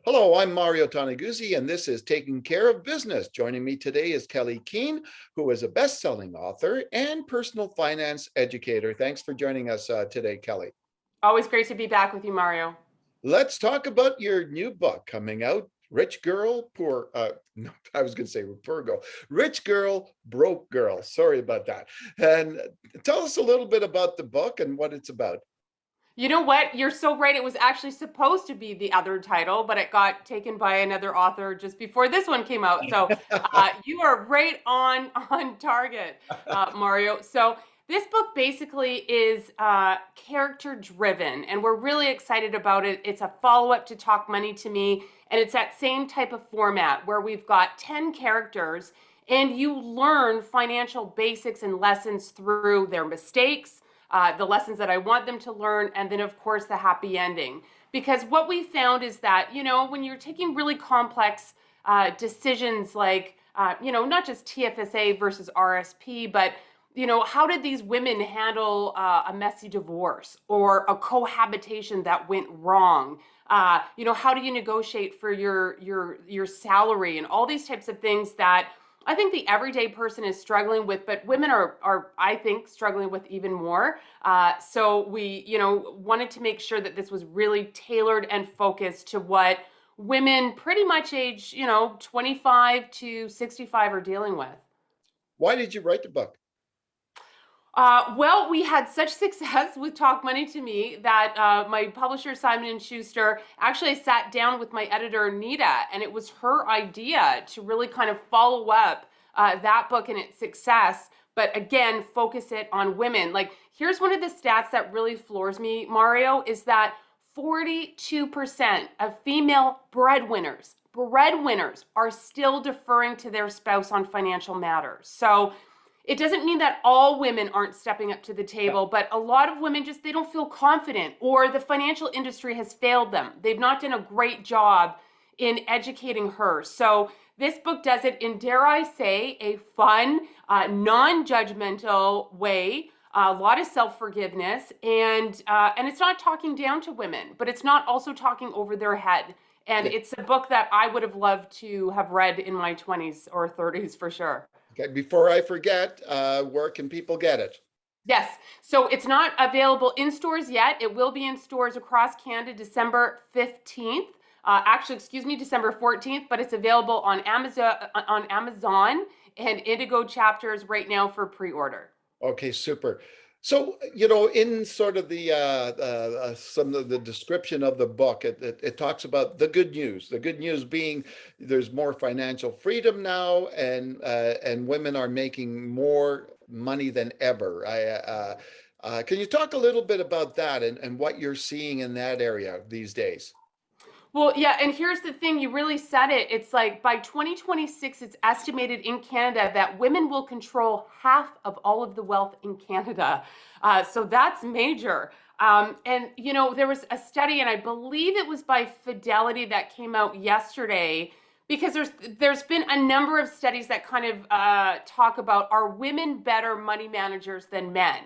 Hello, I'm Mario Toneguzzi, and this is Taking Care of Business. Joining me today is Kelley Keehn, who is a best-selling author and personal finance educator. Thanks for joining us today, Kelley. Always great to be back with you, Mario. Let's talk about your new book coming out, Rich Girl, Poor, no, I was going to say Poor Girl, Rich Girl, Broke Girl. Sorry about that. And tell us a little bit about the book and what it's about. You know what? You're so right. It was actually supposed to be the other title, but it got taken by another author just before this one came out. So you are right on target, Mario. So this book basically is character driven, and we're really excited about it. It's a follow up to Talk Money to Me, and it's that same type of format where we've got 10 characters, and you learn financial basics and lessons through their mistakes, the lessons that I want them to learn, and then, of course, the happy ending. Because what we found is that, when you're taking really complex decisions like, not just TFSA versus RSP, but, how did these women handle a messy divorce or a cohabitation that went wrong? How do you negotiate for your salary and all these types of things that I think the everyday person is struggling with, but women are I think, struggling with even more. So we, wanted to make sure that this was really tailored and focused to what women pretty much age, 25 to 65 are dealing with. Why did you write the book? Well, we had such success with Talk Money to Me that my publisher Simon and Schuster actually sat down with my editor Nita, and it was her idea to really kind of follow up that book and its success, but again, focus it on women. Like, here's one of the stats that really floors me, Mario, is that 42% of female breadwinners are still deferring to their spouse on financial matters. So it doesn't mean that all women aren't stepping up to the table, but a lot of women they don't feel confident, or the financial industry has failed them. They've not done a great job in educating her. So this book does it in, dare I say, a fun, non-judgmental way, a lot of self-forgiveness, and it's not talking down to women, but it's not also talking over their head. And it's a book that I would have loved to have read in my 20s or 30s for sure. Okay, before I forget, where can people get it? Yes. So it's not available in stores yet. It will be in stores across Canada December 15th. December 14th, but it's available on Amazon and Indigo Chapters right now for pre-order. Okay, super. So, in sort of some of the description of the book, it talks about the good news. The good news being there's more financial freedom now, and women are making more money than ever. Can you talk a little bit about that and what you're seeing in that area these days? Well, yeah, and here's the thing, you really said it. It's like by 2026, it's estimated in Canada that women will control half of all of the wealth in Canada. So that's major. And, there was a study, and I believe it was by Fidelity that came out yesterday, because there's been a number of studies that kind of talk about, are women better money managers than men?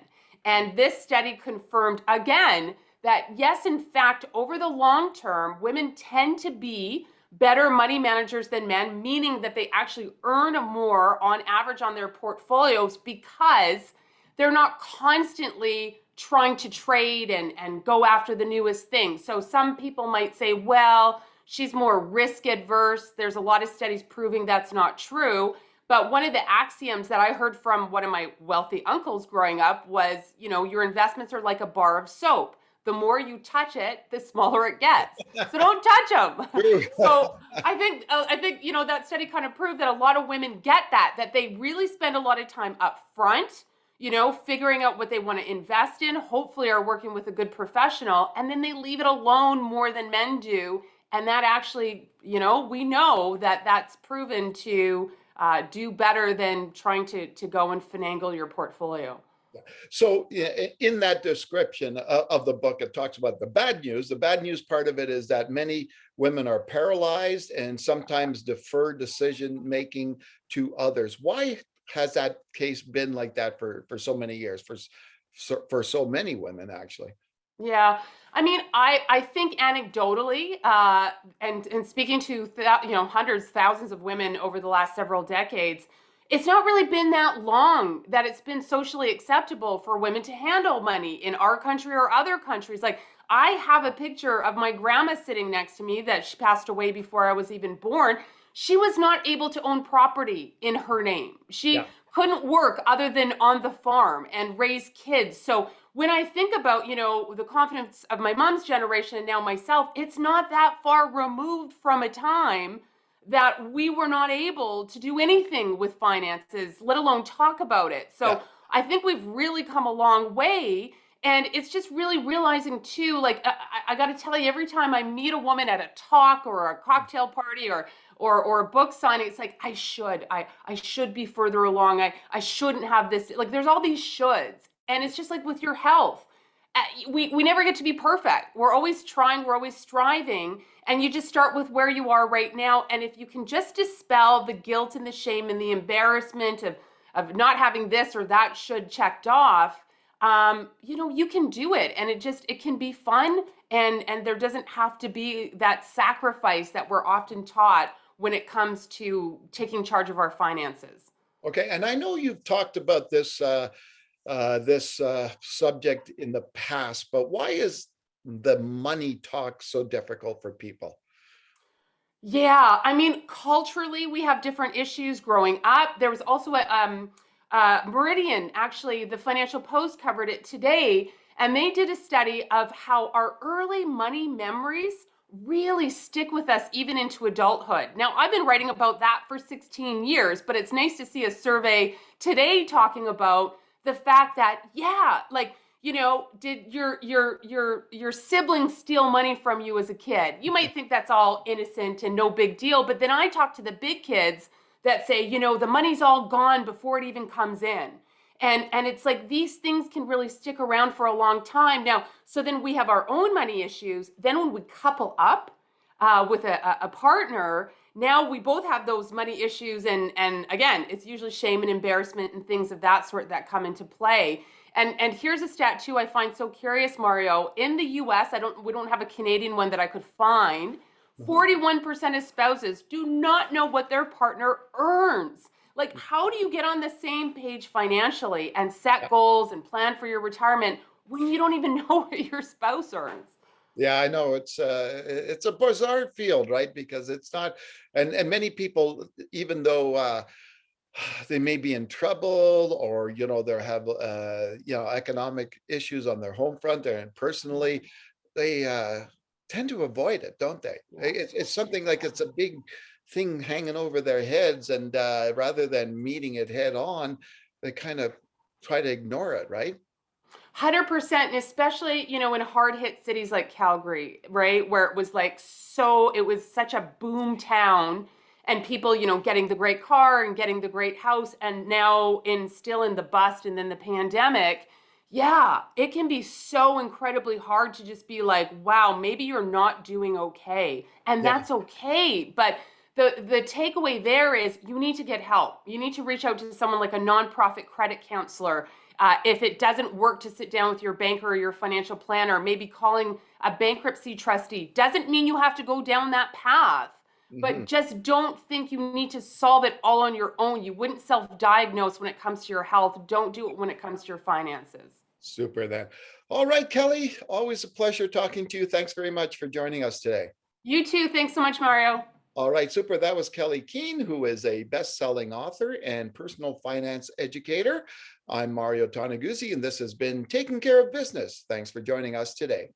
And this study confirmed again that yes, in fact, over the long term, women tend to be better money managers than men, meaning that they actually earn more on average on their portfolios because they're not constantly trying to trade and go after the newest thing. So some people might say, well, she's more risk adverse. There's a lot of studies proving that's not true. But one of the axioms that I heard from one of my wealthy uncles growing up was, your investments are like a bar of soap. The more you touch it, the smaller it gets. So don't touch them. So I think that study kind of proved that a lot of women get that they really spend a lot of time up front, figuring out what they want to invest in, hopefully are working with a good professional, and then they leave it alone more than men do. And that actually, we know that that's proven to do better than trying to go and finagle your portfolio. So in that description of the book, it talks about the bad news. The bad news part of it is that many women are paralyzed and sometimes defer decision making to others. Why has that case been like that for so many years, for so many women, actually? Yeah. I mean, I think anecdotally, and speaking to hundreds, thousands of women over the last several decades, it's not really been that long that it's been socially acceptable for women to handle money in our country or other countries. Like, I have a picture of my grandma sitting next to me that she passed away before I was even born. She was not able to own property in her name. She Yeah. couldn't work other than on the farm and raise kids. So when I think about, the confidence of my mom's generation and now myself, it's not that far removed from a time that we were not able to do anything with finances, let alone talk about it. Yeah. So I think we've really come a long way. And it's just really realizing too, like I got to tell you, every time I meet a woman at a talk or a cocktail party or a book signing, it's like I should be further along. I shouldn't have this. Like there's all these shoulds, and it's just like with your health. We never get to be perfect. We're always trying, we're always striving, and you just start with where you are right now. And if you can just dispel the guilt and the shame and the embarrassment of not having this or that should checked off, you can do it, and it can be fun, and there doesn't have to be that sacrifice that we're often taught when it comes to taking charge of our finances. Okay. And I know you've talked about this subject in the past, but why is the money talk so difficult for people? Yeah, I mean, culturally, we have different issues growing up. There was also Meridian, actually, the Financial Post covered it today, and they did a study of how our early money memories really stick with us even into adulthood. Now, I've been writing about that for 16 years, but it's nice to see a survey today talking about the fact that, yeah, like, did your siblings steal money from you as a kid? You might think that's all innocent and no big deal, but then I talk to the big kids that say, the money's all gone before it even comes in. And it's like these things can really stick around for a long time. Now, so then we have our own money issues. Then when we couple up with a partner, now we both have those money issues, and again, it's usually shame and embarrassment and things of that sort that come into play. And here's a stat too I find so curious, Mario. In the US, we don't have a Canadian one that I could find. Mhm. 41% of spouses do not know what their partner earns. Like, how do you get on the same page financially and set Yeah. goals and plan for your retirement when you don't even know what your spouse earns? Yeah, I know it's a bizarre field, right? Because it's not, and many people, even though they may be in trouble, or they have economic issues on their home front and personally, they tend to avoid it, don't they? Yeah. It's something like it's a big thing hanging over their heads, and rather than meeting it head on, they kind of try to ignore it, right? 100%, and especially, in hard hit cities like Calgary, right? Where it was such a boom town, and people, getting the great car and getting the great house, and now still in the bust and then the pandemic. Yeah, it can be so incredibly hard to just be like, wow, maybe you're not doing okay. And Yeah. that's okay. But the takeaway there is you need to get help. You need to reach out to someone like a nonprofit credit counselor. If it doesn't work to sit down with your banker or your financial planner, maybe calling a bankruptcy trustee doesn't mean you have to go down that path. But Hmm. just don't think you need to solve it all on your own. You wouldn't self diagnose when it comes to your health. Don't do it when it comes to your finances. Super then. All right, Kelly, always a pleasure talking to you. Thanks very much for joining us today. You too. Thanks so much, Mario. All right, super. That was Kelley Keehn, who is a best-selling author and personal finance educator. I'm Mario Toneguzzi, and this has been Taking Care of Business. Thanks for joining us today.